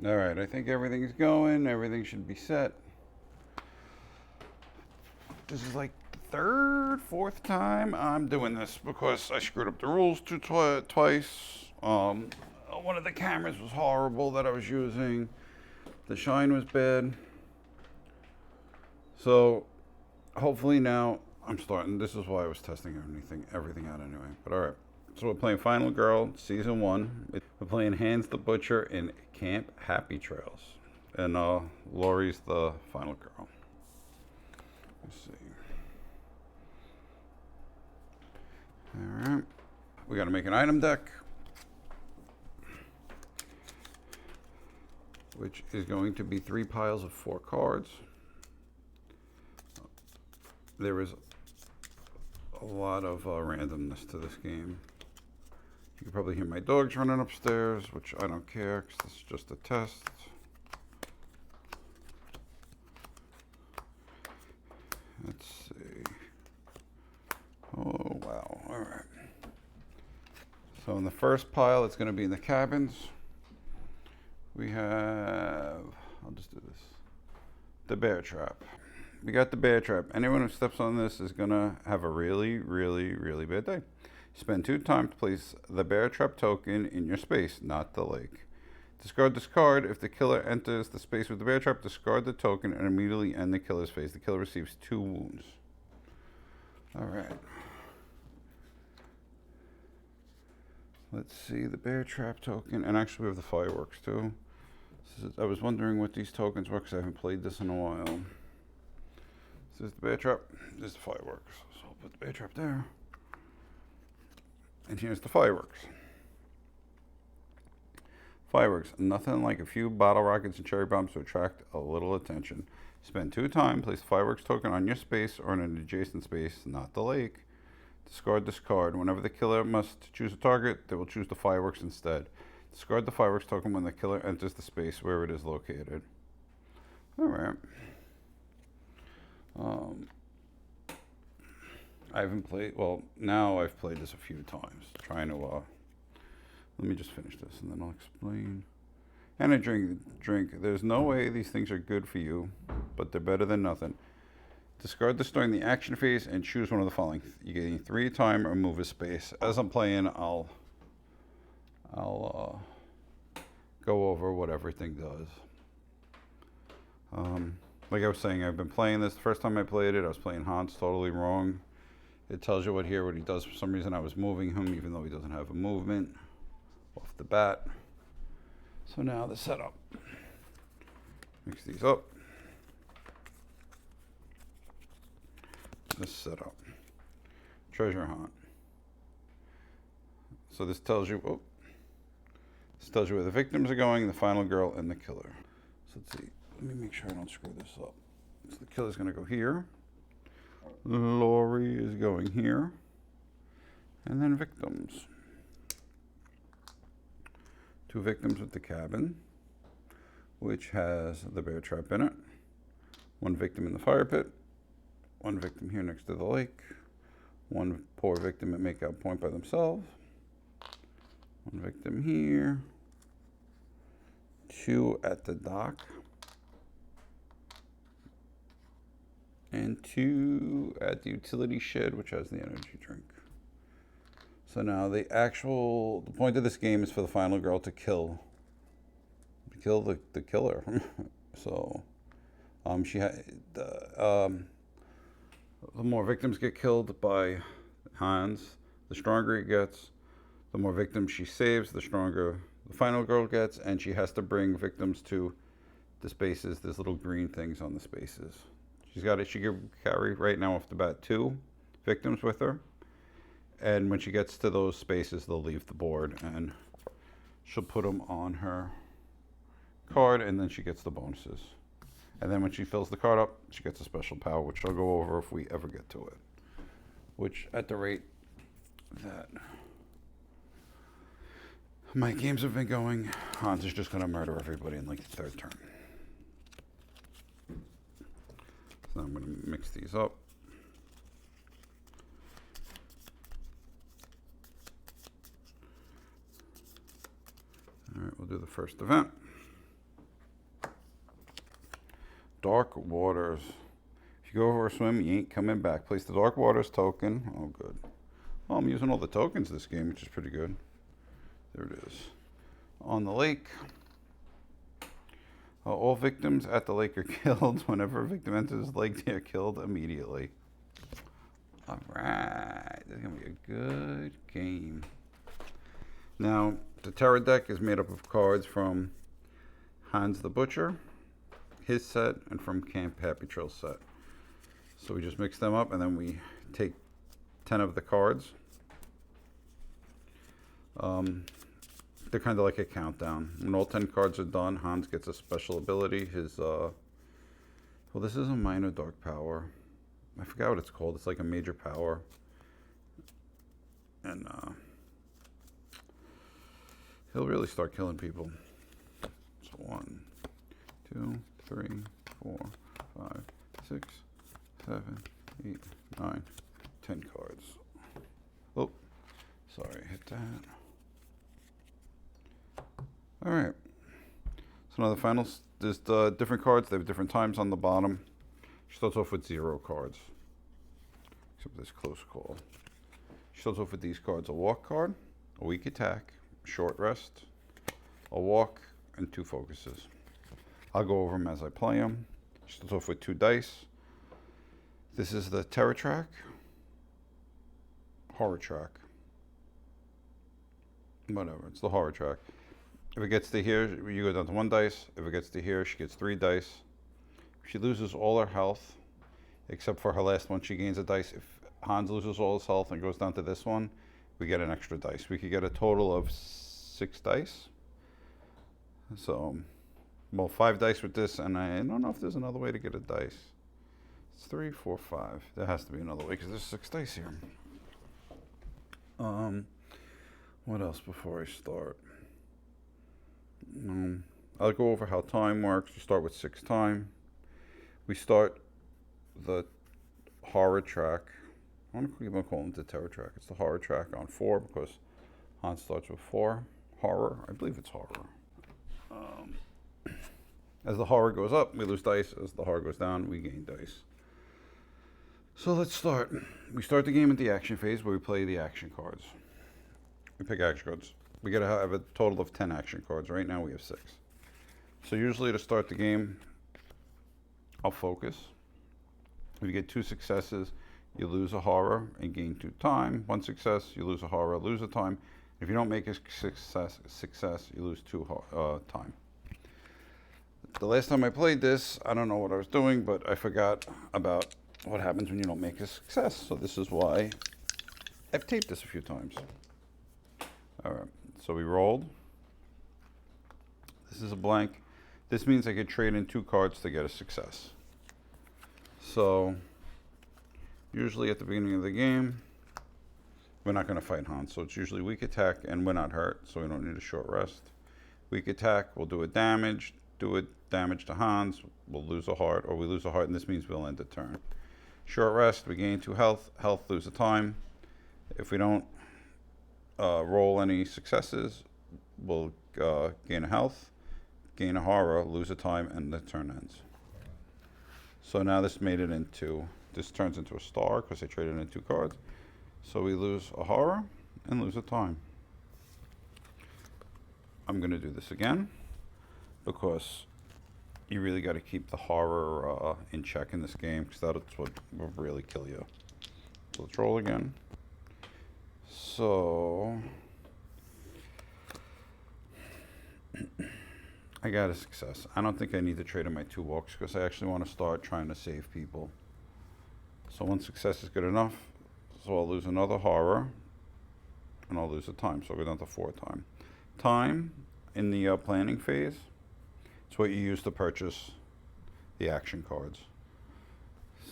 All right, I think everything's going. Everything should be set. This is like the third, fourth time I'm doing this because I screwed up the rules twice. One of the cameras was horrible that I was using. The shine was bad. So hopefully now I'm starting. This is why I was testing everything out anyway. But all right. So we're playing Final Girl Season 1. We're playing Hans the Butcher in Camp Happy Trails. And Laurie's the final girl. Let's see. All right. We got to make an item deck, which is going to be 3 piles of 4 cards. There is a lot of randomness to this game. You can probably hear my dogs running upstairs, which I don't care because this is just a test. Let's see. Oh, wow. All right. So in the first pile, it's going to be in the cabins. We have, I'll just do this, the bear trap. We got the bear trap. Anyone who steps on this is going to have a really, really, really bad day. Spend 2 times to place the bear trap token in your space, not the lake. Discard this card. If the killer enters the space with the bear trap, discard the token and immediately end the killer's phase. The killer receives 2 wounds. All right. Let's see the bear trap token. And actually we have the fireworks too. I was wondering what these tokens were because I haven't played this in a while. This is the bear trap. This is the fireworks. So I'll put the bear trap there. And here's the fireworks. Fireworks. Nothing like a few bottle rockets and cherry bombs to attract a little attention. Spend 2 times. Place the fireworks token on your space or in an adjacent space, not the lake. Discard this card. Whenever the killer must choose a target, they will choose the fireworks instead. Discard the fireworks token when the killer enters the space where it is located. All right. I haven't played, well, now I've played this a few times, trying to, let me just finish this and then I'll explain. And I drink. There's no way these things are good for you, but they're better than nothing. Discard this during the action phase and choose one of the following. You get 3 times or move a space. As I'm playing, I'll go over what everything does. Like I was saying, I've been playing this. The first time I played it, I was playing Hans totally wrong. It tells you what he does. For some reason, I was moving him, even though he doesn't have a movement off the bat. So now the setup. Mix these up. This setup. Treasure hunt. So this tells you, this tells you where the victims are going, the final girl, and the killer. So let's see. Let me make sure I don't screw this up. So the killer's going to go here. Laurie is going here. And then victims. 2 victims with the cabin, which has the bear trap in it. 1 victim in the fire pit. 1 victim here next to the lake. 1 poor victim at makeout point by themselves. 1 victim here. 2 at the dock. And 2 at the utility shed, which has the energy drink. So now the point of this game is for the final girl to kill the killer. So the more victims get killed by Hans, the stronger he gets. The more victims she saves, the stronger the final girl gets, and she has to bring victims to the spaces. There's little green things on the spaces. She can carry right now off the bat 2 victims with her. And when she gets to those spaces, they'll leave the board and she'll put them on her card and then she gets the bonuses. And then when she fills the card up, she gets a special power, which I'll go over if we ever get to it. Which, at the rate that my games have been going, Hans is just going to murder everybody in like the 3rd turn. So I'm going to mix these up. All right, we'll do the first event. Dark Waters. If you go over a swim, you ain't coming back. Place the Dark Waters token. Oh, good. Oh, I'm using all the tokens this game, which is pretty good. There it is. On the lake. All victims at the lake are killed. Whenever a victim enters the lake, they are killed immediately. All right. This is going to be a good game. Now, the Terror deck is made up of cards from Hans the Butcher, his set, and from Camp Happy Trail set. So we just mix them up, and then we take 10 of the cards. They're kind of like a countdown. When all 10 cards are done, Hans gets a special ability. His, well, this is a minor dark power. I forgot what it's called. It's like a major power. And he'll really start killing people. So 1, 2, 3, 4, 5, 6, 7, 8, 9, 10 cards. Oh, sorry, hit that. All right. So now the finals, there's the different cards. They have different times on the bottom. She starts off with 0 cards, except this close call. She starts off with these cards: a walk card, a weak attack, short rest, a walk, and 2 focuses. I'll go over them as I play them. She starts off with 2 dice. This is the Terror track, Horror track, whatever. It's the Horror track. If it gets to here, you go down to 1 dice. If it gets to here, she gets 3 dice. If she loses all her health, except for her last one, she gains a dice. If Hans loses all his health and goes down to this one, we get an extra dice. We could get a total of 6 dice. So, well, 5 dice with this, and I don't know if there's another way to get a dice. It's 3, 4, 5. There has to be another way because there's 6 dice here. What else before I start? I'll go over how time works. You start with 6 time. We start the horror track. I want to keep on calling it the terror track. It's the horror track on 4 because Hans starts with 4. Horror. I believe it's horror. As the horror goes up, we lose dice. As the horror goes down, we gain dice. So let's start. We start the game at the action phase where we play the action cards. We pick action cards. We gotta have a total of 10 action cards. Right now we have 6. So usually to start the game, I'll focus. If you get 2 successes, you lose a horror and gain 2 time. 1 success, you lose a horror, lose a time. If you don't make a success, you lose 2 time. The last time I played this, I don't know what I was doing, but I forgot about what happens when you don't make a success. So this is why I've taped this a few times. All right, so we rolled. This is a blank. This means I could trade in 2 cards to get a success. So usually at the beginning of the game, we're not going to fight Hans. So it's usually weak attack and we're not hurt, so we don't need a short rest. Weak attack, we'll do a damage to Hans, we'll lose a heart, or we lose a heart, and this means we'll end the turn. Short rest, we gain 2 health, lose a time. If we don't roll any successes, we'll gain a health, gain a horror, lose a time, and the turn ends. So now this turns into a star because I traded in 2 cards. So we lose a horror and lose a time. I'm going to do this again because you really got to keep the horror in check in this game because that's what will really kill you. So let's roll again. So I got a success. I don't think I need to trade in my 2 walks because I actually want to start trying to save people. So 1 success is good enough. So I'll lose another horror and I'll lose a time. So I'll go down to 4 time. Time in the planning phase, it's what you use to purchase the action cards.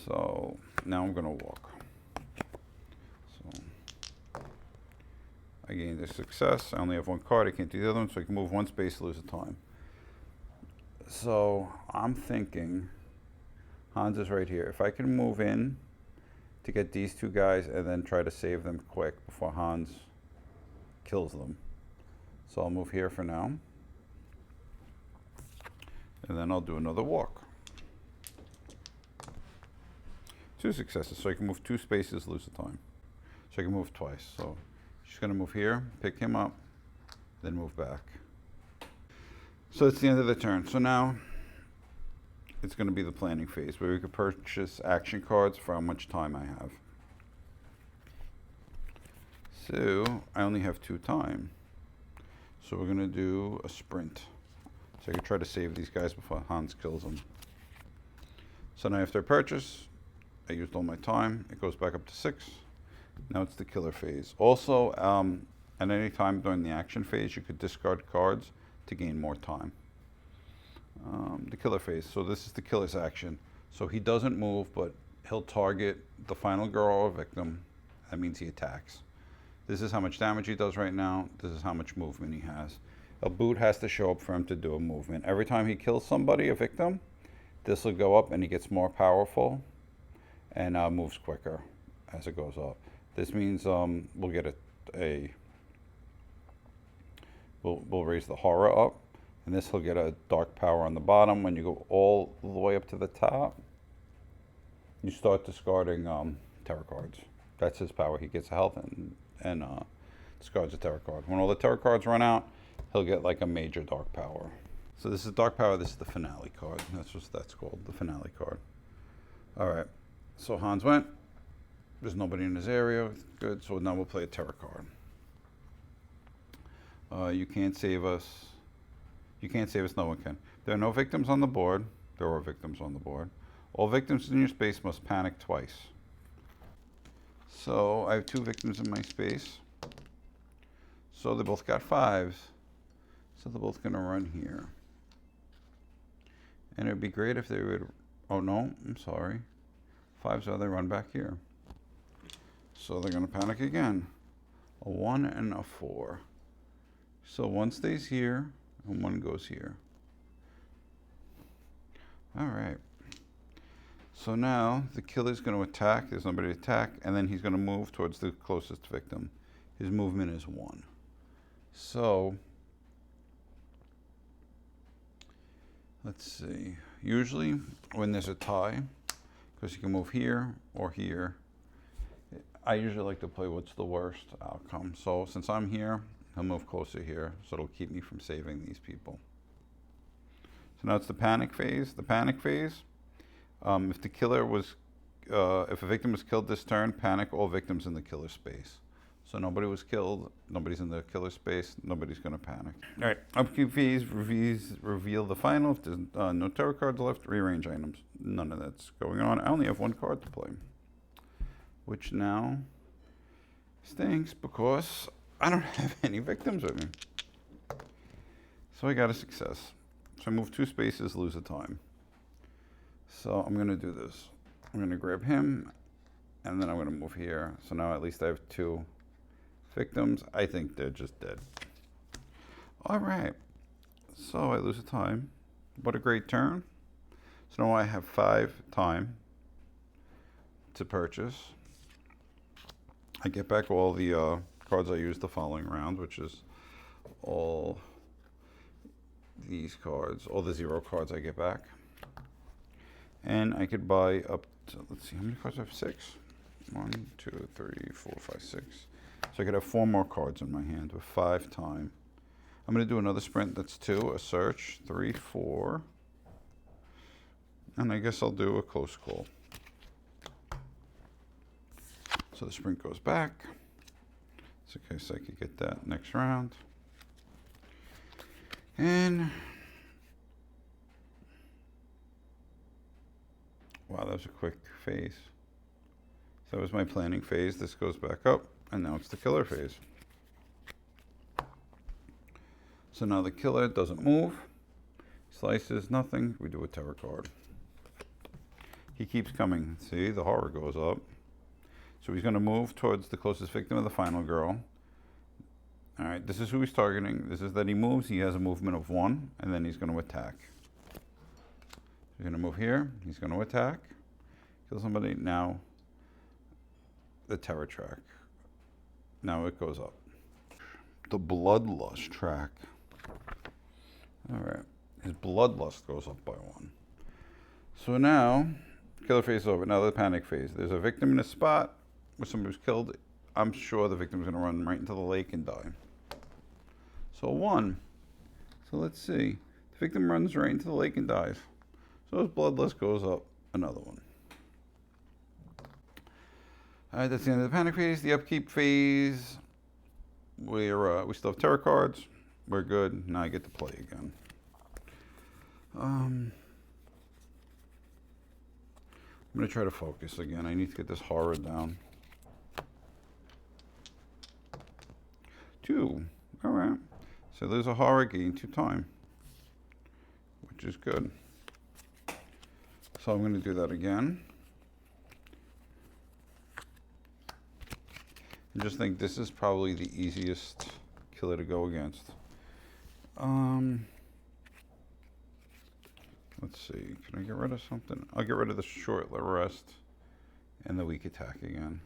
So now I'm going to walk. So I gained a success. I only have 1 card. I can't do the other one, so I can move 1 space, lose a time. So I'm thinking Hans is right here. If I can move in to get these 2 guys and then try to save them quick before Hans kills them. So I'll move here for now. And then I'll do another walk. 2 successes. So I can move 2 spaces, lose the time. So I can move twice. So she's going to move here, pick him up, then move back. So it's the end of the turn. So now it's going to be the planning phase where we could purchase action cards for how much time I have. So I only have 2 time. So we're going to do a sprint. So I can try to save these guys before Hans kills them. So now after I purchase, I used all my time. It goes back up to 6. Now it's the killer phase. Also, at any time during the action phase, you could discard cards to gain more time. The killer phase. So this is the killer's action. So he doesn't move, but he'll target the final girl or victim. That means he attacks. This is how much damage he does right now. This is how much movement he has. A boot has to show up for him to do a movement. Every time he kills somebody, a victim, this will go up and he gets more powerful and moves quicker as it goes up. This means we'll get we'll raise the horror up, and this will get a dark power on the bottom. When you go all the way up to the top, you start discarding terror cards. That's his power. He gets health and discards a terror card. When all the terror cards run out, he'll get like a major dark power. So this is dark power. This is the finale card. That's what that's called, the finale card. All right. So Hans went. There's nobody in his area. Good. So now we'll play a terror card. You can't save us. You can't save us. No one can. There are no victims on the board. There are victims on the board. All victims in your space must panic twice. So I have 2 victims in my space. So they both got 5s. So they're both going to run here. And it would be great if they would, oh no, I'm sorry. 5s are they run back here. So they're going to panic again. A 1 and a 4. So 1 stays here and 1 goes here. All right. So now the killer's going to attack. There's nobody to attack. And then he's going to move towards the closest victim. His movement is 1. So let's see. Usually when there's a tie, because you can move here or here, I usually like to play what's the worst outcome. So since I'm here, he'll move closer here, so it'll keep me from saving these people. So now it's the panic phase. The panic phase, if the killer was, if a victim was killed this turn, panic all victims in the killer space. So nobody was killed, nobody's in the killer space, nobody's going to panic. All right, upkeep phase, reveal the final. If there's no tarot cards left, rearrange items. None of that's going on. I only have 1 card to play, which now stinks because I don't have any victims with me. So I got a success. So I move 2 spaces, lose a time. So I'm going to do this. I'm going to grab him, and then I'm going to move here. So now at least I have 2 victims. I think they're just dead. All right. So I lose a time. What a great turn. So now I have 5 time to purchase. I get back all the cards I used the following round, which is all these cards, all the 0 cards I get back. And I could buy up to, let's see, how many cards I have? 6. 1, 2, 3, 4, 5, 6. So I could have 4 more cards in my hand with 5 time. I'm going to do another sprint. That's 2, a search, 3, 4. And I guess I'll do a close call. So the sprint goes back. It's okay, so I could get that next round. And wow, that was a quick phase. So that was my planning phase. This goes back up, and now it's the killer phase. So now the killer doesn't move. Slices, nothing. We do a terror card. He keeps coming. See, the horror goes up. So he's going to move towards the closest victim of the final girl. All right, this is who he's targeting. This is that he moves. He has a movement of 1, and then he's going to attack. He's going to move here. He's going to attack. Kill somebody. Now, the terror track. Now it goes up. The bloodlust track. All right. His bloodlust goes up by 1. So now, Killer phase is over. Now the panic phase. There's a victim in a spot where somebody was killed. I'm sure the victim's going to run right into the lake and die. So 1. So let's see. The victim runs right into the lake and dies. So his bloodlust goes up. Another one. Alright, that's the end of the panic phase. The upkeep phase. We still have terror cards. We're good. Now I get to play again. I'm going to try to focus again. I need to get this horror down. 2. Alright. So there's a horror, gain 2 time. Which is good. So I'm going to do that again. I just think this is probably the easiest killer to go against. Let's see. Can I get rid of something? I'll get rid of the short rest and the weak attack again.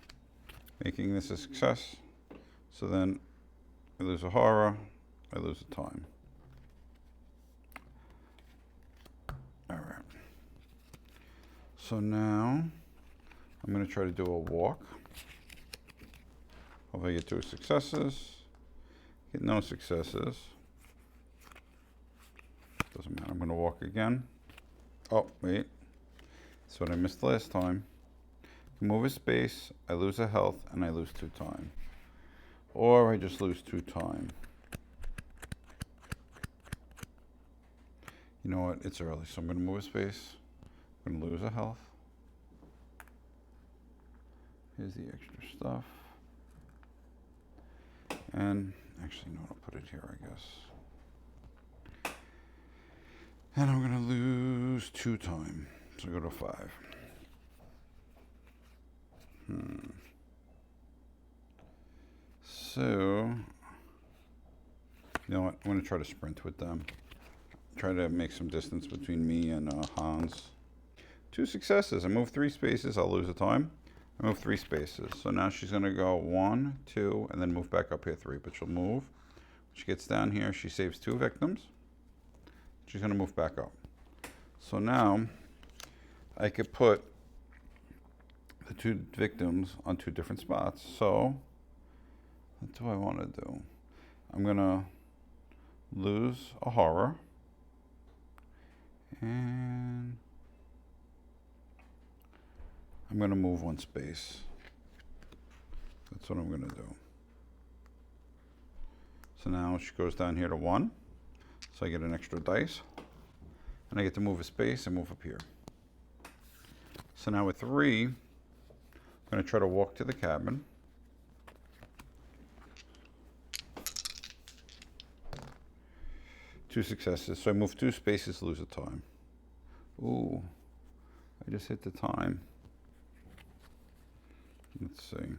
Making this a success. So then I lose a horror. I lose a time. Alright. So now I'm going to try to do a walk. Hopefully I get 2 successes. Get no successes. Doesn't matter. I'm going to walk again. Oh, wait. That's what I missed last time. Move a space. I lose a health and I lose 2 time. Or I just lose 2 time. You know what? It's early, so I'm going to move a space. I'm going to lose a health. Here's the extra stuff. And actually, no, I'll put it here, I guess. And I'm going to lose 2 time. So go to 5. So, you know what? I'm going to try to sprint with them. Try to make some distance between me and Hans. 2 successes. I move 3 spaces. I'll lose a time. I move 3 spaces. So now she's going to go 1, 2, and then move back up here 3. But she'll move. When she gets down here, she saves 2 victims. She's going to move back up. So now I could put the 2 victims on 2 different spots. So what do I want to do? I'm going to lose a horror. And I'm going to move 1 space. That's what I'm going to do. So now she goes down here to 1. So I get an extra dice. And I get to move a space and move up here. So now with 3, I'm going to try to walk to the cabin. Two successes. So I move 2 spaces, lose a time. Ooh, I just hit the time. Let's see.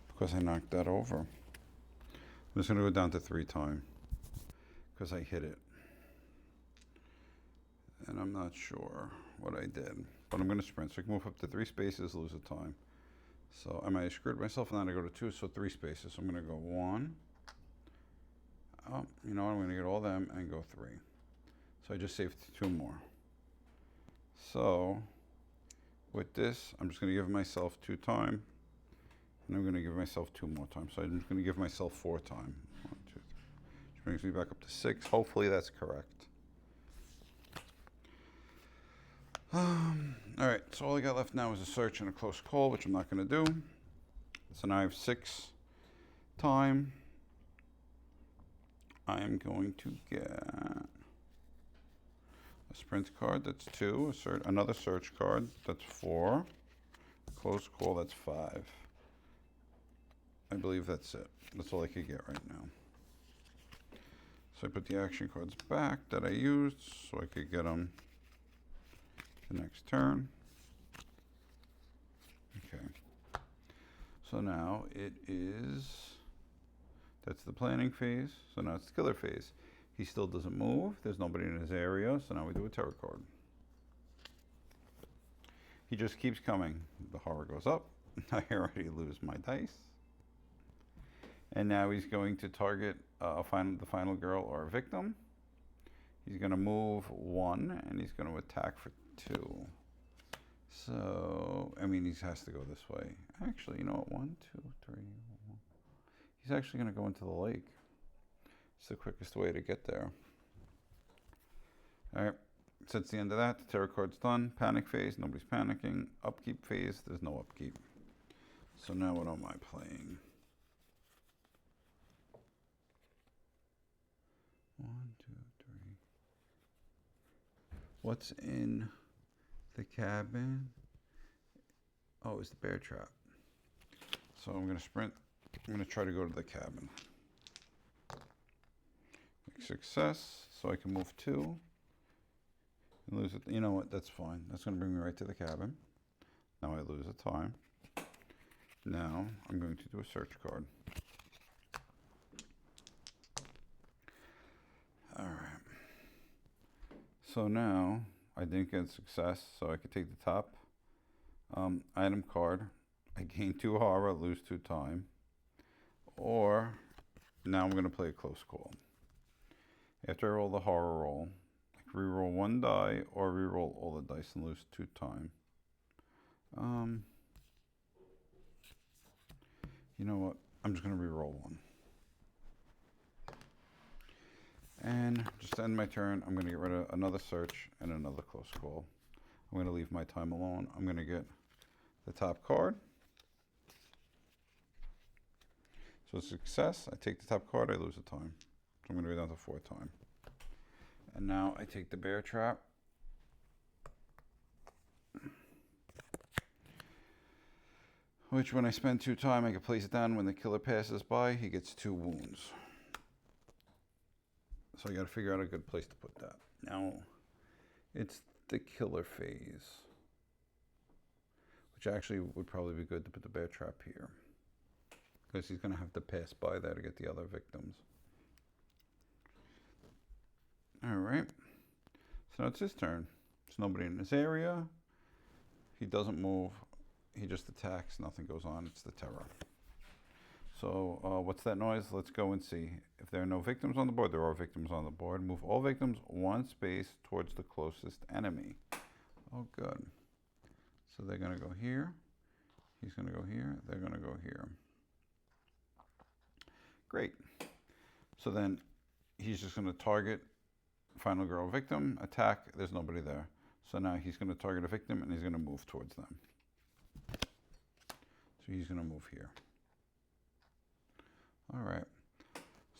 Because I knocked that over. I'm just going to go down to 3 time. Because I hit it. And I'm not sure what I did. But I'm going to sprint. So I can move up to 3 spaces, lose a time. So I might have screwed myself, and then I go to 2, so 3 spaces. So I'm going to go 1. Oh, you know what? I'm going to get all them and go 3. So I just saved 2 more. So with this, I'm just going to give myself 2 time. And I'm going to give myself 2 more time. So I'm just going to give myself 4 time. 1, 2, 3. Which brings me back up to 6. Hopefully that's correct. All right, so all I got left now is a search and a close call, which I'm not going to do. So now I have 6 time. I am going to get a sprint card, that's 2. Another search card, that's 4. A close call, that's 5. I believe that's it. That's all I could get right now. So I put the action cards back that I used so I could get them the next turn. Okay. So now it is, that's the planning phase. So now it's the killer phase. He still doesn't move. There's nobody in his area. So now we do a terror card. He just keeps coming. The horror goes up. I already lose my dice. And now he's going to target the final girl or victim. He's going to move 1 and he's going to attack for 2. So, I mean, he has to go this way. Actually, you know what? 1, 2, 3. He's actually going to go into the lake. It's the quickest way to get there. All right. So it's the end of that. The tarot card's done. Panic phase. Nobody's panicking. Upkeep phase. There's no upkeep. So now what am I playing? 1, 2, 3. What's in the cabin? Oh, it's the bear trap. So I'm going to sprint. I'm going to try to go to the cabin. Success. So I can move 2. And lose it. You know what? That's fine. That's going to bring me right to the cabin. Now I lose a time. Now I'm going to do a search card. All right. So now I didn't get success, so I could take the top item card. I gain 2 horror, lose 2 time. Or now I'm going to play a close call. After I roll the horror roll, I can reroll 1 die or reroll all the dice and lose 2 time. You know what? I'm just going to reroll 1. And just to end my turn, I'm going to get rid of another search and another close call. I'm going to leave my time alone. I'm going to get the top card. So success, I take the top card, I lose a time. So I'm going to go down to 4 time. And now I take the bear trap. Which when I spend 2 time, I can place it down. When the killer passes by, he gets 2 wounds. So I got to figure out a good place to put that. Now, it's the killer phase. Which actually would probably be good to put the bear trap here. Because he's going to have to pass by there to get the other victims. Alright. So now it's his turn. There's nobody in this area. He doesn't move. He just attacks. Nothing goes on. It's the terror. So what's that noise? Let's go and see. If there are no victims on the board, there are victims on the board. Move all victims 1 space towards the closest enemy. Oh, good. So they're going to go here. He's going to go here. They're going to go here. Great. So then he's just going to target final girl victim, attack. There's nobody there. So now he's going to target a victim and he's going to move towards them. So he's going to move here. All right.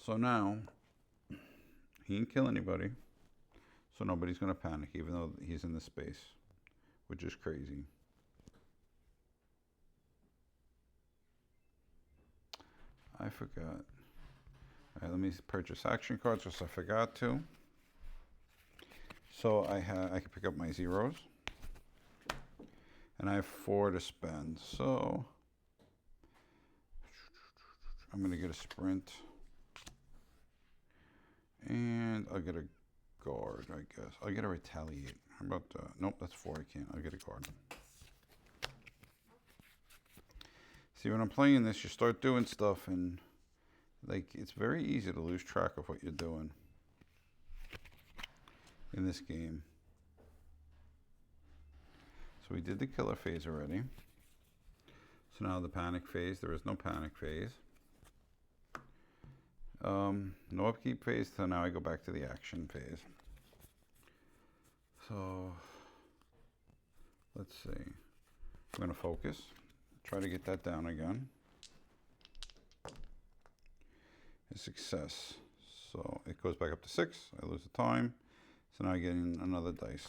So now he didn't kill anybody. So nobody's going to panic even though he's in the space, which is crazy. I forgot. All right, let me purchase action cards because I forgot to. So I can pick up my zeros. And I have 4 to spend. So I'm going to get a sprint. And I'll get a guard, I guess. I'll get a retaliate. How about nope, that's 4. I can't. I'll get a guard. See, when I'm playing this, you start doing stuff and like it's very easy to lose track of what you're doing in this game. So we did the killer phase already. So now the panic phase. There is no panic phase. No upkeep phase. So now I go back to the action phase. So let's see. I'm going to focus. Try to get that down again. A success. So it goes back up to 6. I lose the time. So now I get in another dice.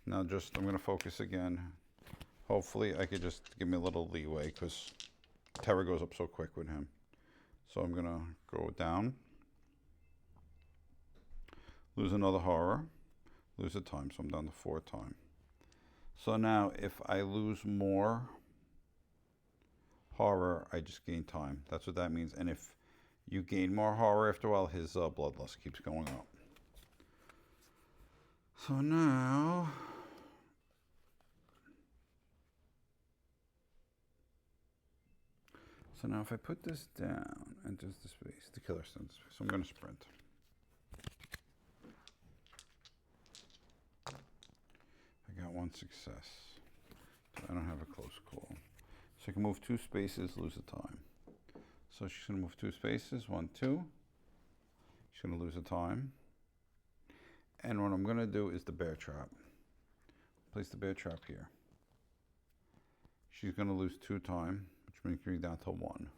Now I'm going to focus again. Hopefully I could just give me a little leeway because terror goes up so quick with him. So I'm going to go down. Lose another horror. Lose a time. So I'm down to 4 time. So now if I lose more horror, I just gain time. That's what that means. And if you gain more horror after a while, his bloodlust keeps going up. So now if I put this down and just the space, the killer stones. So I'm going to sprint. I got one success. So I don't have a close call. So I can move 2 spaces, lose a time. So she's going to move 2 spaces, 1, 2. She's going to lose a time. And what I'm going to do is the bear trap. Place the bear trap here. She's going to lose 2 time, which brings me down to 1.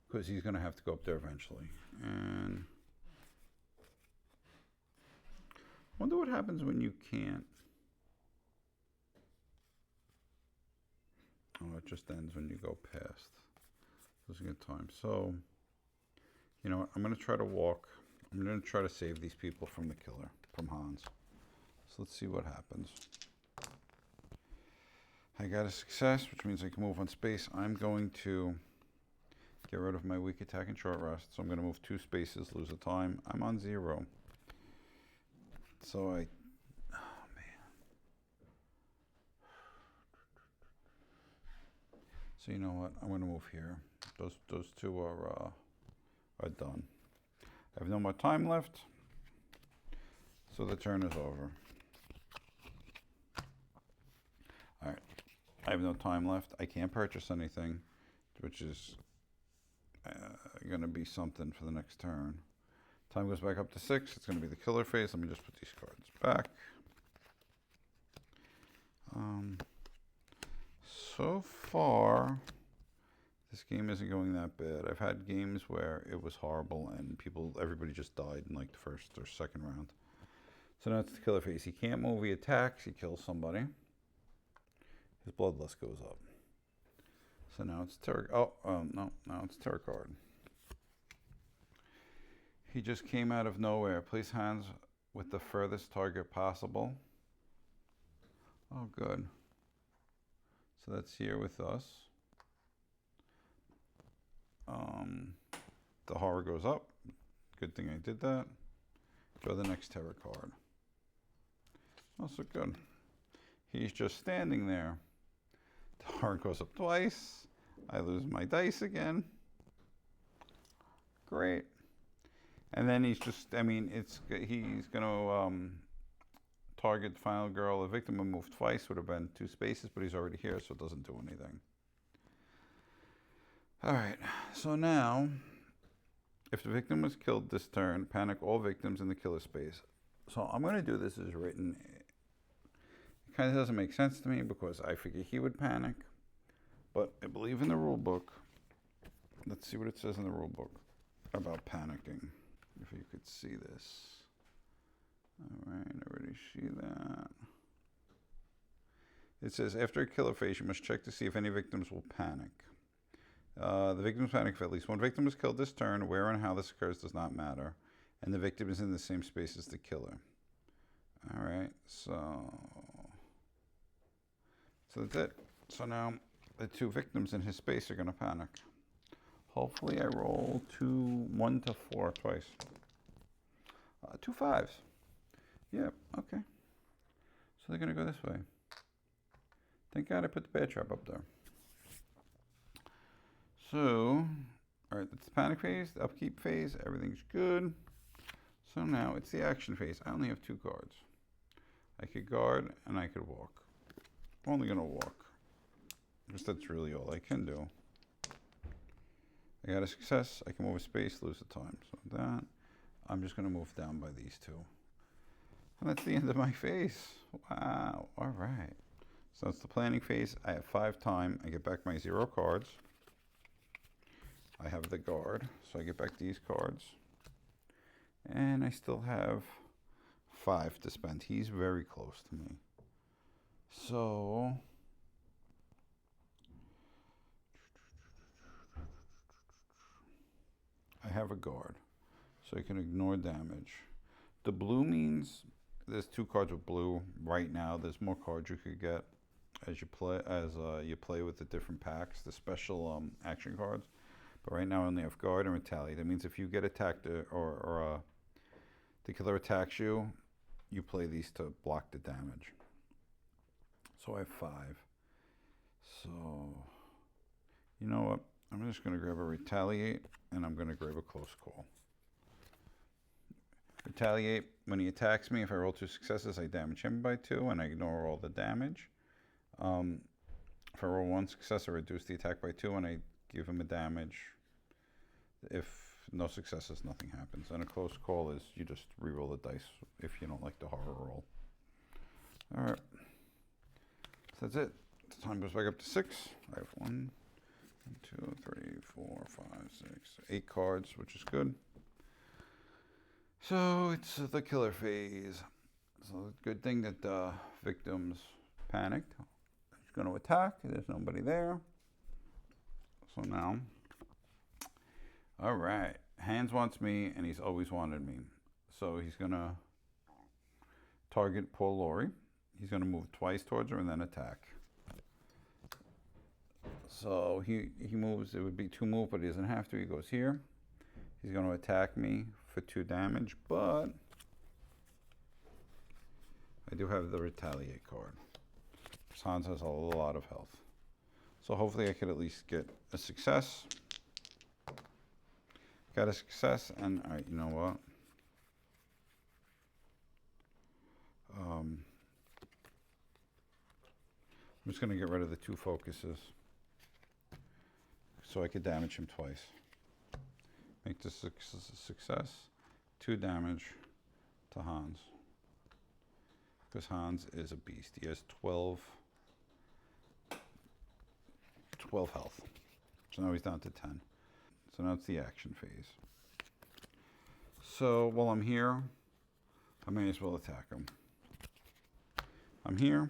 Because he's going to have to go up there eventually. And I wonder what happens when you can't. Oh, it just ends when you go past. Losing a time. So, you know what? I'm going to try to walk. I'm going to try to save these people from the killer, from Hans. So let's see what happens. I got a success, which means I can move 1 space. I'm going to get rid of my weak attack and short rest. So I'm going to move 2 spaces, lose a time. I'm on 0. So oh man. So you know what? I'm going to move here. Those 2 are done. I have no more time left. So the turn is over. All right. I have no time left. I can't purchase anything, which is going to be something for the next turn. Time goes back up to 6. It's going to be the killer phase. Let me just put these cards back. So far, this game isn't going that bad. I've had games where it was horrible and everybody just died in like the first or second round. So now it's the killer phase. He can't move. He attacks. He kills somebody. His bloodlust goes up. So now it's terror. No, now it's terror card. He just came out of nowhere. Place hands with the furthest target possible. Oh, good. So that's here with us. The horror goes up. Good thing I did that. Draw the next terror card. Also good. He's just standing there. The horror goes up twice. I lose my dice again. Great. And then he's just, he's going to target the final girl. The victim would move twice, would have been 2 spaces, but he's already here, so it doesn't do anything. All right, so now, if the victim was killed this turn, panic all victims in the killer space. So I'm going to do this as written. It kind of doesn't make sense to me because I figure he would panic, but I believe in the rule book. Let's see what it says in the rule book about panicking. If you could see this. All right, I already see that. It says, after a killer phase, you must check to see if any victims will panic. The victims panic if at least 1 victim is killed this turn. Where and how this occurs does not matter. And the victim is in the same space as the killer. All right, so that's it. So now the 2 victims in his space are going to panic. Hopefully I roll 1 to 4 twice. 2 5s. Yep, okay. So they're going to go this way. Thank God I put the bear trap up there. So, all right, that's the panic phase, the upkeep phase. Everything's good. So now it's the action phase. I only have 2 cards. I could guard and I could walk. I'm only going to walk. Because that's really all I can do. I got a success. I can move a space, lose the time. So that, I'm just going to move down by these 2. And that's the end of my phase. Wow. All right. So it's the planning phase. I have 5 time. I get back my 0 cards. I have the guard. So I get back these cards. And I still have 5 to spend. He's very close to me. So I have a guard, so I can ignore damage. The blue means there's 2 cards with blue right now. There's more cards you could get as you play with the different packs, the special action cards. But right now I only have guard and retaliate. That means if you get attacked or the killer attacks you, you play these to block the damage. So I have 5. So you know what? I'm just going to grab a retaliate, and I'm going to grab a close call. Retaliate. When he attacks me, if I roll 2 successes, I damage him by 2, and I ignore all the damage. If I roll 1 success, I reduce the attack by 2, and I give him a damage. If no successes, nothing happens. And a close call is you just re-roll the dice if you don't like the horror roll. All right. So that's it. The time goes back up to 6. I have 1, 2, 3, 4, 5, 6, 8 cards, which is good. So it's the killer phase. So good thing that the victims panicked. He's going to attack. There's nobody there. So now, all right. Hans wants me, and he's always wanted me. So he's going to target poor Laurie. He's going to move twice towards her and then attack. So he moves. It would be 2 moves, but he doesn't have to. He goes here. He's going to attack me for 2 damage, but I do have the retaliate card. Hans has a lot of health. So hopefully I could at least get a success. Got a success, and all right, you know what? I'm just going to get rid of the 2 focuses so I could damage him twice. Make this a success. 2 damage to Hans. Because Hans is a beast. He has 12 health. So now he's down to 10. So now it's the action phase. So while I'm here, I may as well attack him. I'm here.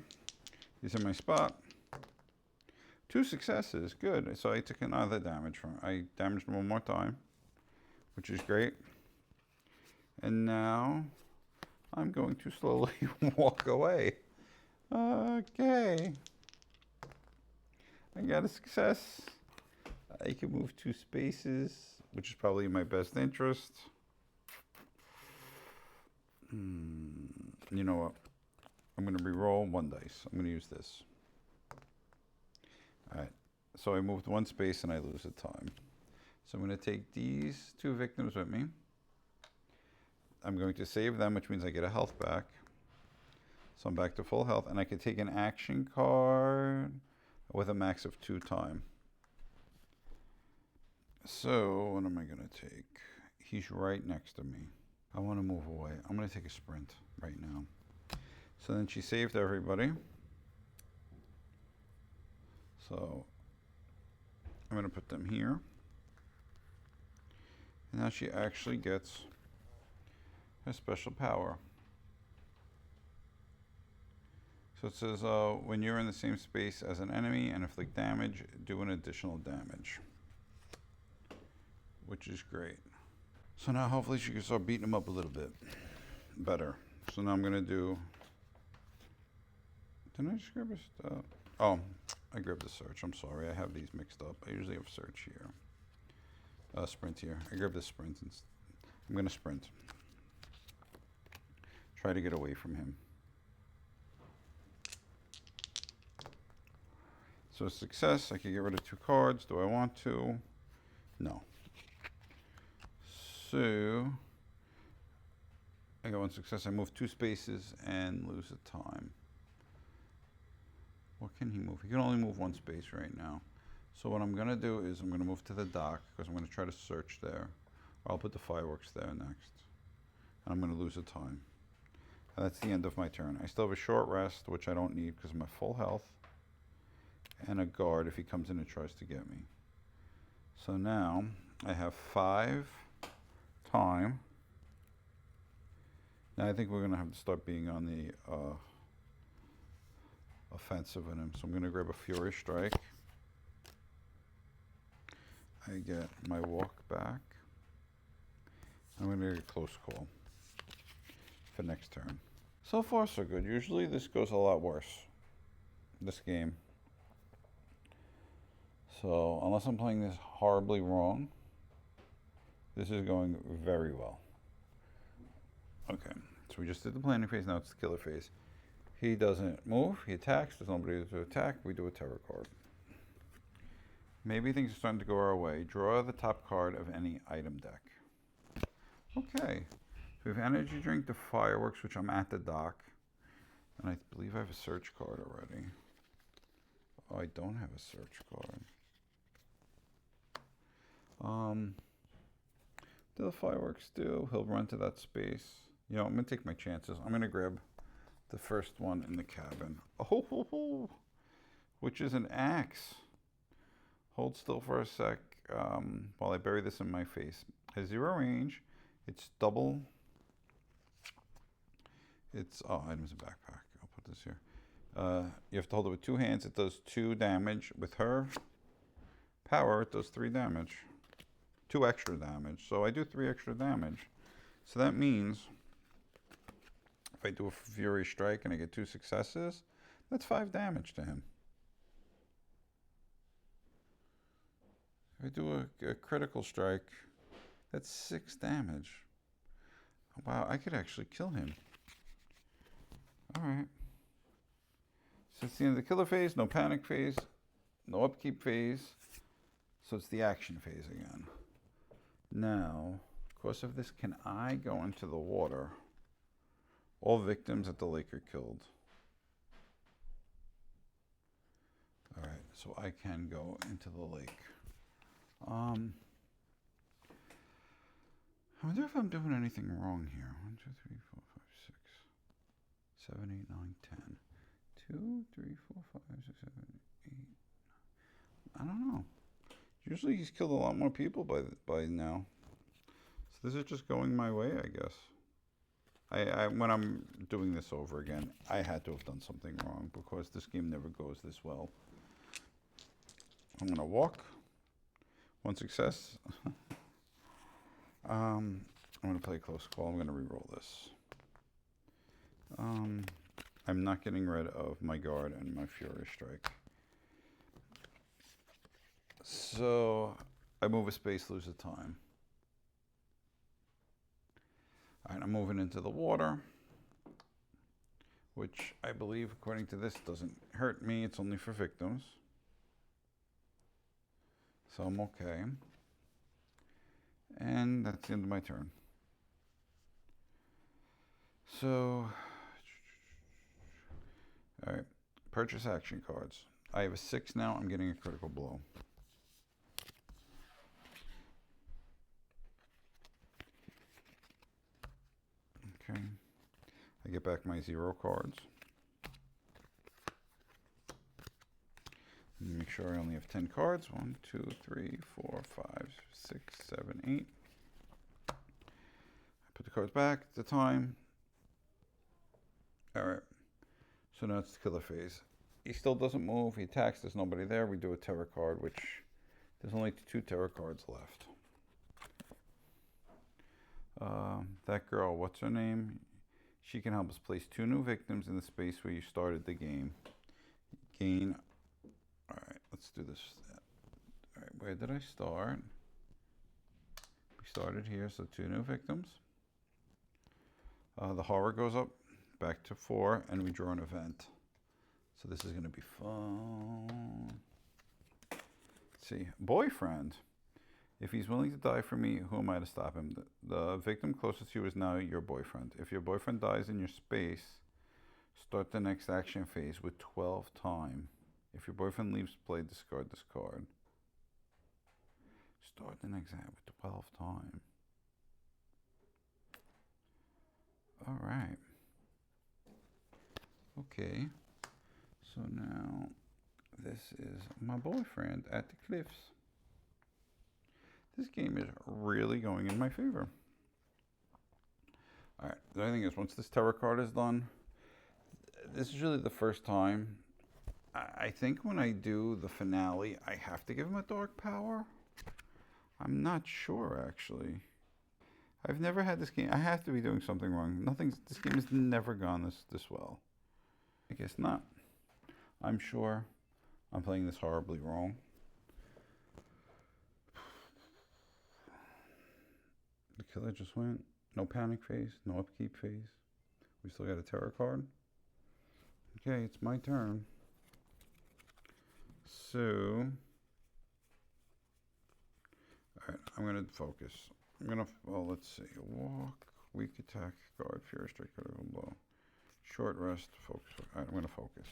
He's in my spot. 2 successes. Good. So I took another damage from him. I damaged him 1 more time, which is great. And now I'm going to slowly walk away. Okay. I got a success. I can move 2 spaces, which is probably in my best interest. You know what? I'm going to re-roll 1 dice. I'm going to use this. All right. So I moved 1 space and I lose a time. So I'm going to take these 2 victims with me. I'm going to save them, which means I get a health back. So I'm back to full health, and I can take an action card with a max of 2 time. So what am I going to take? He's right next to me. I want to move away. I'm going to take a sprint right now. So then she saved everybody. So I'm going to put them here. And now she actually gets her special power. So it says, when you're in the same space as an enemy and inflict damage, do an additional damage. Which is great. So now hopefully she can start beating him up a little bit better. So now I'm going to do... Didn't I just grab a... oh, I grabbed the search. I'm sorry. I have these mixed up. I usually have search here. Sprint here. I grabbed the sprint. I'm going to sprint. Try to get away from him. So success. I can get rid of 2 cards. Do I want to? No. So I got 1 success. I move 2 spaces and lose a time. What can he move? He can only move 1 space right now. So what I'm going to do is I'm going to move to the dock because I'm going to try to search there. I'll put the fireworks there next. And I'm going to lose a time. And that's the end of my turn. I still have a short rest, which I don't need because I'm at full health. And a guard if he comes in and tries to get me. So now I have 5 time. Now I think we're going to have to start being on the offensive in him. So I'm going to grab a Fury Strike. I get my walk back. I'm going to get a close call for next turn. So far so good. Usually this goes a lot worse, this game. So unless I'm playing this horribly wrong, this is going very well. Okay, so we just did the planning phase, now it's the killer phase. He doesn't move, he attacks, there's nobody to attack, we do a terror card. Maybe things are starting to go our way. Draw the top card of any item deck. Okay, so We have energy drink, the fireworks, which I'm at the dock. And I believe I have a search card already. Oh, I don't have a search card. Do the fireworks do? He'll run to that space. You know, I'm going to take my chances. I'm going to grab the first one in the cabin. Oh, which is an axe. Hold still for a sec while I bury this in my face. Has 0 range. It's double. It's, oh, items in backpack. I'll put this here. You have to hold it with 2 hands. It does 2 damage. With her power, it does 3 damage. 2 extra damage. So I do 3 extra damage. So that means if I do a Fury Strike and I get 2 successes, that's 5 damage to him. If I do a critical strike, that's 6 damage. Wow, I could actually kill him. Alright. So it's the end of the killer phase, no panic phase, no upkeep phase. So it's the action phase again. Now, because of this, can I go into the water? All victims at the lake are killed. Alright, so I can go into the lake. I wonder if I'm doing anything wrong here. 1, 2, 3, 4, 5, 6, 7, 8, 9, 10. 2, 3, 4, 5, 6, 7, 8, 9. I don't know. Usually he's killed a lot more people by now. So this is just going my way, I guess. When I'm doing this over again, I had to have done something wrong because this game never goes this well. I'm gonna walk. 1 success. I'm gonna play a close call. I'm gonna re-roll this. I'm not getting rid of my guard and my Fury Strike. So I move a space, lose a time. Alright, I'm moving into the water, which I believe, according to this, doesn't hurt me. It's only for victims. So I'm okay. And that's the end of my turn. So, alright, purchase action cards. I have a 6 now. I'm getting a critical blow. Okay. I get back my 0 cards. Make sure I only have 10 cards. 1, 2, 3, 4, 5, 6, 7, 8. I put the cards back at the time. Alright. So now it's the killer phase. He still doesn't move. He attacks. There's nobody there. We do a terror card, which there's only 2 terror cards left. That girl, what's her name? She can help us place 2 new victims in the space where you started the game. Gain. Alright, let's do this. Alright, where did I start? We started here, so 2 new victims. The horror goes up back to 4, and we draw an event. So this is going to be fun. Let's see. Boyfriend. If he's willing to die for me, who am I to stop him? The victim closest to you is now your boyfriend. If your boyfriend dies in your space, start the next action phase with 12 time. If your boyfriend leaves play, discard this card. Start the next act with 12 time. Alright. Okay. So now, this is my boyfriend at the cliffs. This game is really going in my favor. Alright, the only thing is, once this terror card is done, this is really the first time. I think when I do the finale, I have to give him a dark power. I'm not sure, actually. I've never had this game. I have to be doing something wrong. This game has never gone this well. I guess not. I'm sure I'm playing this horribly wrong. The killer just went. No panic phase, no upkeep phase. We still got a terror card. Okay, it's my turn. So, alright, I'm gonna focus. Well, let's see. Walk. weak attack, guard, fury strike, critical blow. Short rest, focus. All right, I'm gonna focus.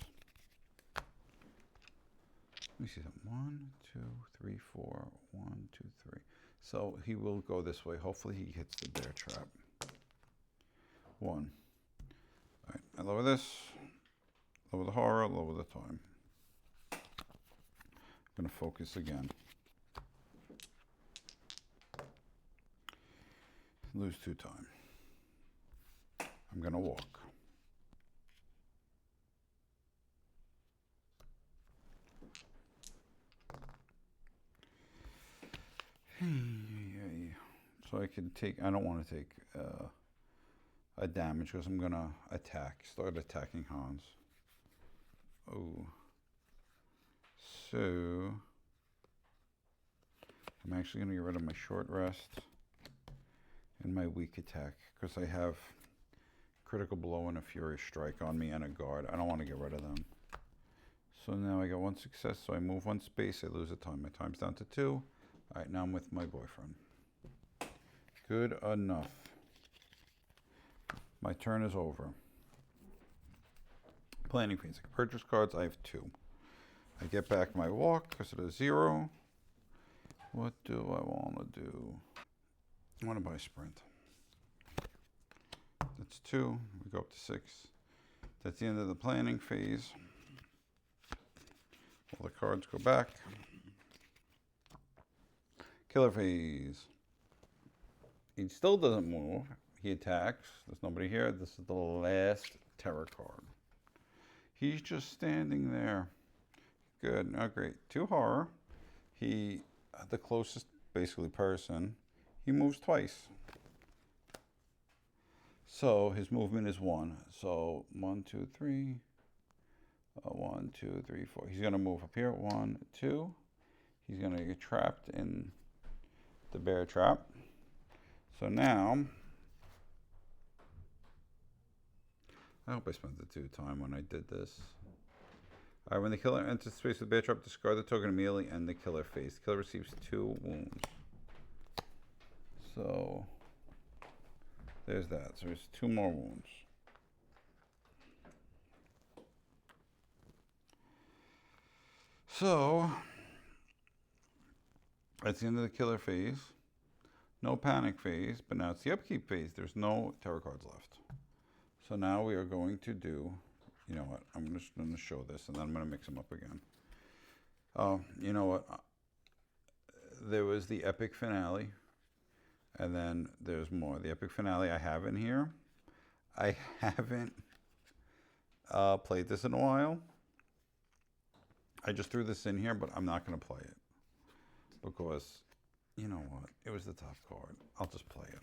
Let me see something. 1, 2, 3, 4. 1, 2, 3. So he will go this way. Hopefully he hits the bear trap. 1. All right, I lower this. Lower the horror, lower the time. I'm gonna focus again. Lose 2 time. I'm gonna walk. So I can take, I don't want to take a damage because I'm gonna start attacking Hans. Oh. So I'm actually gonna get rid of my short rest and my weak attack because I have critical blow and a fury strike on me and a guard. I don't want to get rid of them. So now I got 1 success, so I move 1 space, I lose a time. My time's down to 2. All right, now I'm with my boyfriend. Good enough. My turn is over. Planning phase. I purchase cards, I have 2. I get back my walk because it is 0. What do I want to do? I want to buy sprint. That's 2. We go up to 6. That's the end of the planning phase. All the cards go back. Killer phase. He still doesn't move. He attacks. There's nobody here. This is the last terror card. He's just standing there. Good. Oh, great. 2 horror. He, the closest basically person, he moves twice. So his movement is 1. So 1, 2, 3. 1, 2, 3, 4. He's going to move up here. 1, 2. He's going to get trapped in the bear trap. So now, I hope I spent the 2 time when I did this. All right, when the killer enters space with bear trap, discard the token immediately and the killer phase. The killer receives 2 wounds. So there's that. So there's 2 more wounds. So that's the end of the killer phase. No panic phase, but now it's the upkeep phase. There's no terror cards left. So now we are going to do, you know what, I'm just going to show this and then I'm going to mix them up again. You know what, there was the epic finale and then there's more. The epic finale I have in here. I haven't played this in a while. I just threw this in here, but I'm not going to play it because, you know what, it was the top card. I'll just play it.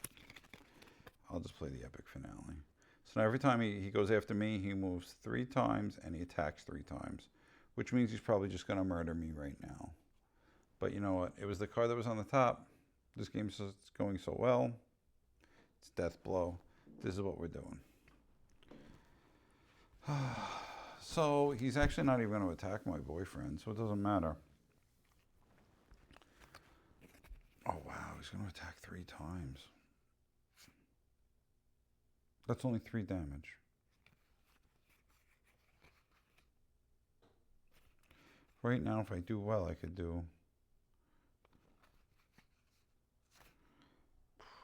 I'll just play the epic finale. So now every time he goes after me, he moves 3 times and he attacks 3 times, which means he's probably just going to murder me right now. But you know what? It was the card that was on the top. This game's going so well. It's death blow. This is what we're doing. So he's actually not even going to attack my boyfriend, so it doesn't matter. Oh, wow. He's going to attack 3 times. That's only 3 damage. Right now, if I do well, I could do...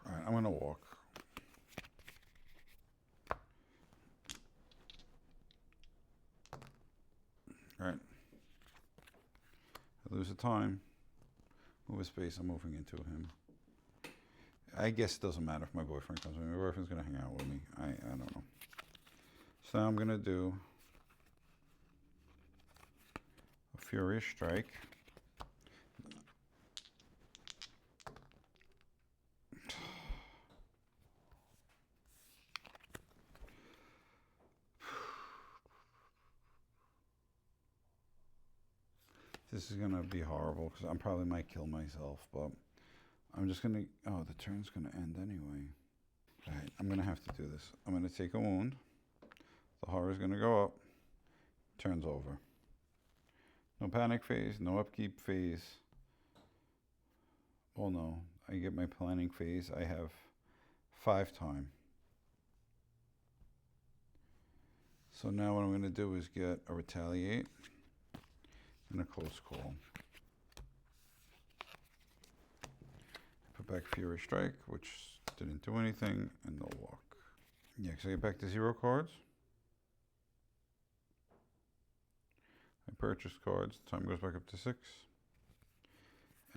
All right, I'm going to walk. All right. I lose a time. Move a space. I'm moving into him. I guess it doesn't matter if my boyfriend comes with me. My boyfriend's going to hang out with me. I don't know. So now I'm going to do a Furious Strike. This is going to be horrible because I probably might kill myself, but I'm just going to... Oh, the turn's going to end anyway. All right, I'm going to have to do this. I'm going to take a wound. The horror's going to go up. Turns over. No panic phase, no upkeep phase. Oh no, I get my planning phase. I have 5 time. So now what I'm going to do is get a retaliate and a close call. Put back Fury Strike, which didn't do anything, and no walk. Yeah, so I get back to 0 cards. I purchase cards. Time goes back up to 6.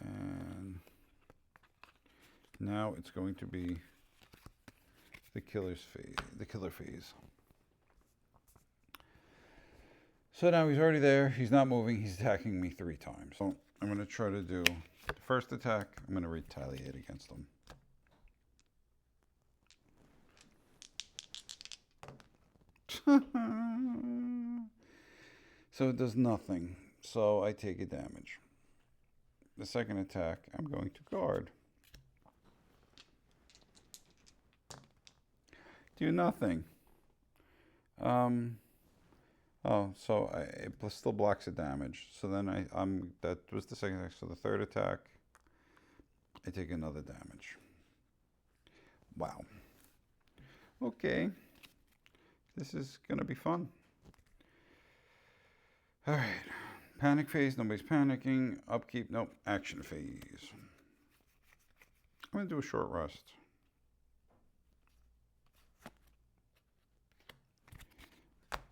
And now it's going to be the killer phase. So now he's already there. He's not moving. He's attacking me 3 times. So I'm going to try to do the first attack. I'm going to retaliate against him. So it does nothing. So I take a damage. The second attack, I'm going to guard. Do nothing. Oh, so it still blocks the damage. So then that was the second attack. So the third attack, I take another damage. Wow. Okay. This is gonna be fun. All right. Panic phase, nobody's panicking. Upkeep, nope. Action phase. I'm gonna do a short rest.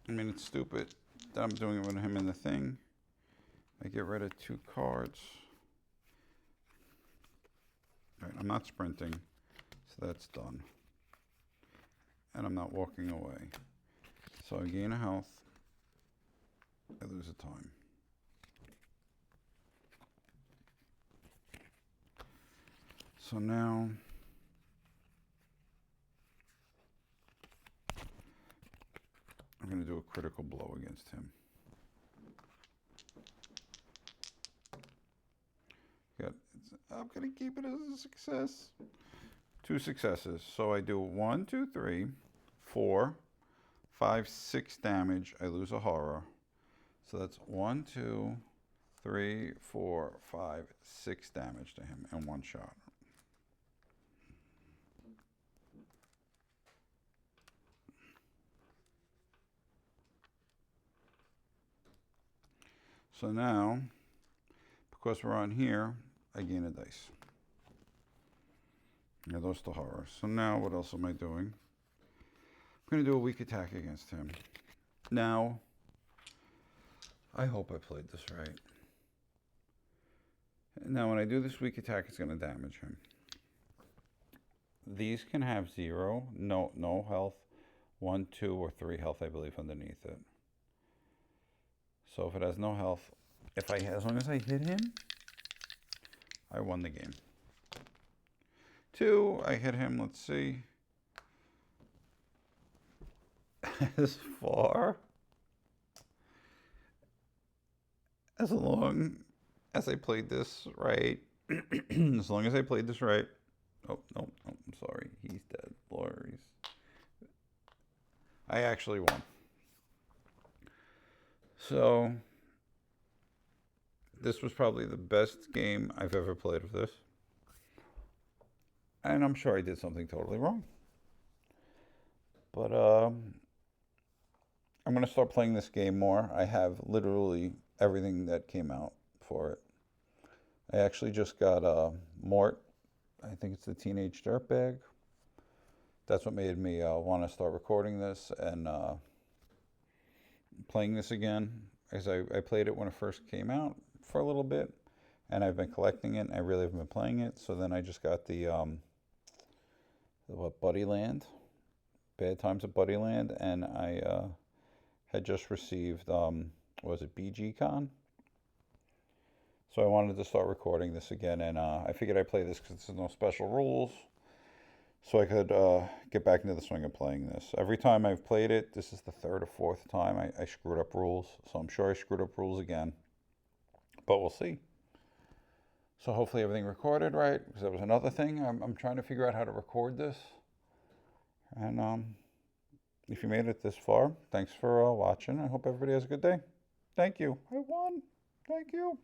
I mean, it's stupid that I'm doing it with him in the thing. I get rid of 2 cards. All right, I'm not sprinting, so that's done. And I'm not walking away. So I gain a health. I lose a time. So now I'm going to do a critical blow against him. I'm going to keep it as a success. 2 successes. So I do 1, 2, 3, 4, 5, 6 damage. I lose a horror. So that's 1, 2, 3, 4, 5, 6 damage to him in 1 shot. So now, because we're on here, I gain a dice. Yeah, those to horror. So now what else am I doing? I'm going to do a weak attack against him. Now, I hope I played this right. Now when I do this weak attack, it's going to damage him. These can have 0, no health, 1, 2, or 3 health, I believe, underneath it. So if it has no health, as long as I hit him, I won the game. 2, I hit him, let's see. As far as long as I played this right, as long as I played this right. Oh, no, I'm sorry. He's dead. Laurie's. I actually won. So this was probably the best game I've ever played of this. And I'm sure I did something totally wrong. But I'm going to start playing this game more. I have literally everything that came out for it. I actually just got Mort. I think it's the Teenage Dirtbag. That's what made me want to start recording this and playing this again. Because I played it when it first came out for a little bit. And I've been collecting it. And I really haven't been playing it. So then I just got the Buddyland. Bad Times at Buddyland. And I had just received, was it BGCon? So I wanted to start recording this again, and I figured I'd play this because there's no special rules, so I could get back into the swing of playing this. Every time I've played it, this is the 3rd or 4th time I screwed up rules, so I'm sure I screwed up rules again, but we'll see. So hopefully everything recorded right, because that was another thing. I'm trying to figure out how to record this, and if you made it this far, thanks for watching. I hope everybody has a good day. Thank you. I won. Thank you.